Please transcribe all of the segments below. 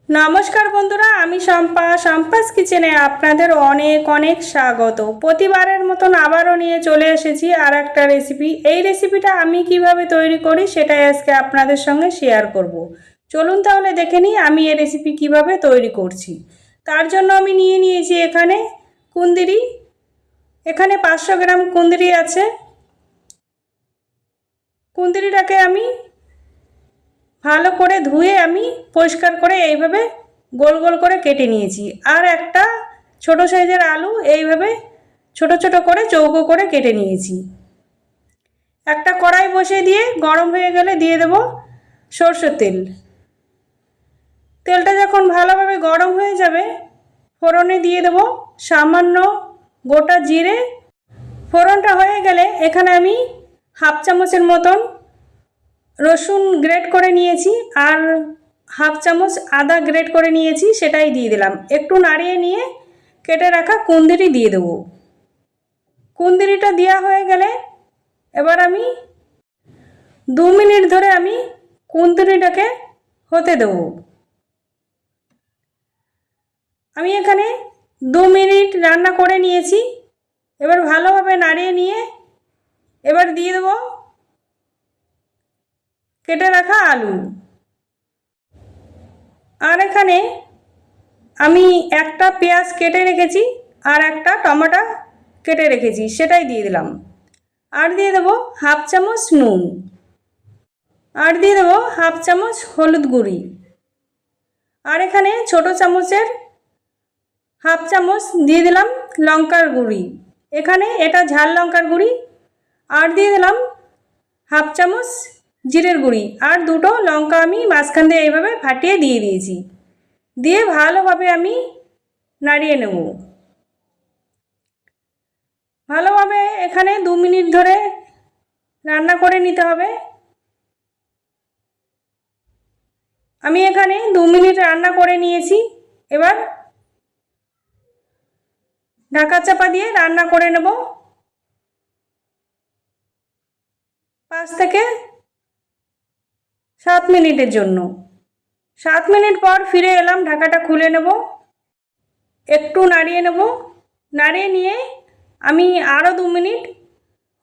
নমস্কার বন্ধুরা, আমি সম্পাস কিচেনে আপনাদের অনেক অনেক স্বাগত। প্রতিবারের মতন আবারও নিয়ে চলে এসেছি আর একটা রেসিপি। এই রেসিপিটা আমি কিভাবে তৈরি করি সেটাই আজকে আপনাদের সঙ্গে শেয়ার করব। চলুন তাহলে দেখে নিই আমি এই রেসিপি কিভাবে তৈরি করছি। তার জন্য আমি নিয়ে নিয়েছি এখানে কুঁদরি। এখানে 500 গ্রাম কুঁদরি আছে। কুঁদরিটাকে আমি ভালো করে ধুয়ে আমি পরিষ্কার করে এইভাবে গোল গোল করে কেটে নিয়েছি। আর একটা ছোট সাইজের আলু এইভাবে ছোট ছোট করে চৌকো করে কেটে নিয়েছি। একটা কড়াই বসিয়ে দিয়ে গরম হয়ে গেলে দিয়ে দেব সরষের তেল। তেলটা যখন ভালোভাবে গরম হয়ে যাবে ফোড়নে দিয়ে দেব সামান্য গোটা জিরে। ফোড়নটা হয়ে গেলে এখানে আমি হাফ চামচের মতন রসুন গ্রেট করে নিয়েছি আর হাফ চামচ আদা গ্রেট করে নিয়েছি, সেটাই দিয়ে দিলাম। একটু নাড়িয়ে নিয়ে কেটে রাখা কুঁদরি দিয়ে দেবো। কুঁদরিটা দেওয়া হয়ে গেলে এবার আমি 2 মিনিট ধরে আমি কুঁদরিটাকে হতে দেব। আমি এখানে 2 মিনিট রান্না করে নিয়েছি। এবার ভালোভাবে নাড়িয়ে নিয়ে এবার দিয়ে দেবো কেটে রাখা আলু। আর এখানে আমি একটা পেঁয়াজ কেটে রেখেছি আর একটা টমেটো কেটে রেখেছি, সেটাই দিয়ে দিলাম। আর দিয়ে দেবো হাফ চামচ নুন। আর দিয়ে দেবো হাফ চামচ হলুদ গুঁড়ি। আর এখানে ছোট চামচের হাফ চামচ দিয়ে দিলাম লঙ্কার গুঁড়ি। এখানে এটা ঝাল লঙ্কার গুঁড়ি। আর দিয়ে দিলাম হাফ চামচ জিরের গুঁড়ি। আর দুটো লঙ্কা আমি মাঝখান দিয়ে এইভাবে ফাটিয়ে দিয়ে দিয়েছি। দিয়ে ভালোভাবে আমি নাড়িয়ে নেব। ভালোভাবে এখানে 2 মিনিট ধরে রান্না করে নিতে হবে। আমি এখানে 2 মিনিট রান্না করে নিয়েছি। এবার ঢাকা চাপা দিয়ে রান্না করে নেব 5 থেকে 7 মিনিটের জন্য। 7 মিনিট পর ফিরে এলাম, ঢাকাটা খুলে নেব। একটু নাড়িয়ে নেব। নাড়িয়ে নিয়ে আমি আরও 2 মিনিট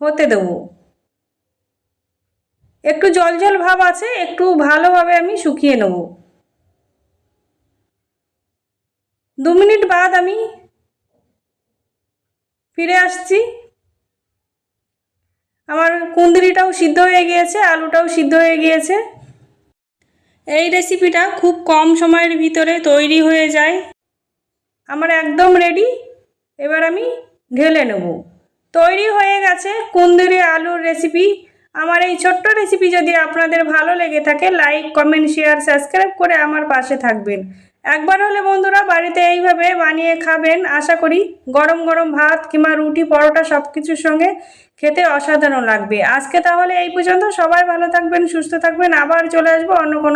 হতে দেব। একটু জল জল ভাব আছে, একটু ভালোভাবে আমি শুকিয়ে নেব। 2 মিনিট বাদ আমি ফিরে আসছি। আমার কুঁদরিটাও সিদ্ধ হয়ে গিয়েছে, আলুটাও সিদ্ধ হয়ে গিয়েছে। এই রেসিপিটা খুব কম সময়ের ভিতরে তৈরি হয়ে যায়। আমার একদম রেডি। এবার আমি ঢেলে নেব। তৈরি হয়ে গেছে কুঁদরি আলুর রেসিপি। আমার এই ছোট্ট রেসিপি যদি আপনাদের ভালো লেগে থাকে লাইক কমেন্ট শেয়ার সাবস্ক্রাইব করে আমার পাশে থাকবেন। একবার হলে বন্ধুরা বাড়িতে এইভাবে বানিয়ে খাবেন। আশা করি গরম গরম ভাত কিংবা রুটি পরোটা সব কিছুর সঙ্গে খেতে অসাধারণ লাগবে। আজকে তাহলে এই পর্যন্ত। সবাই ভালো থাকবেন, সুস্থ থাকবেন। আবার চলে আসবো অন্য কোনো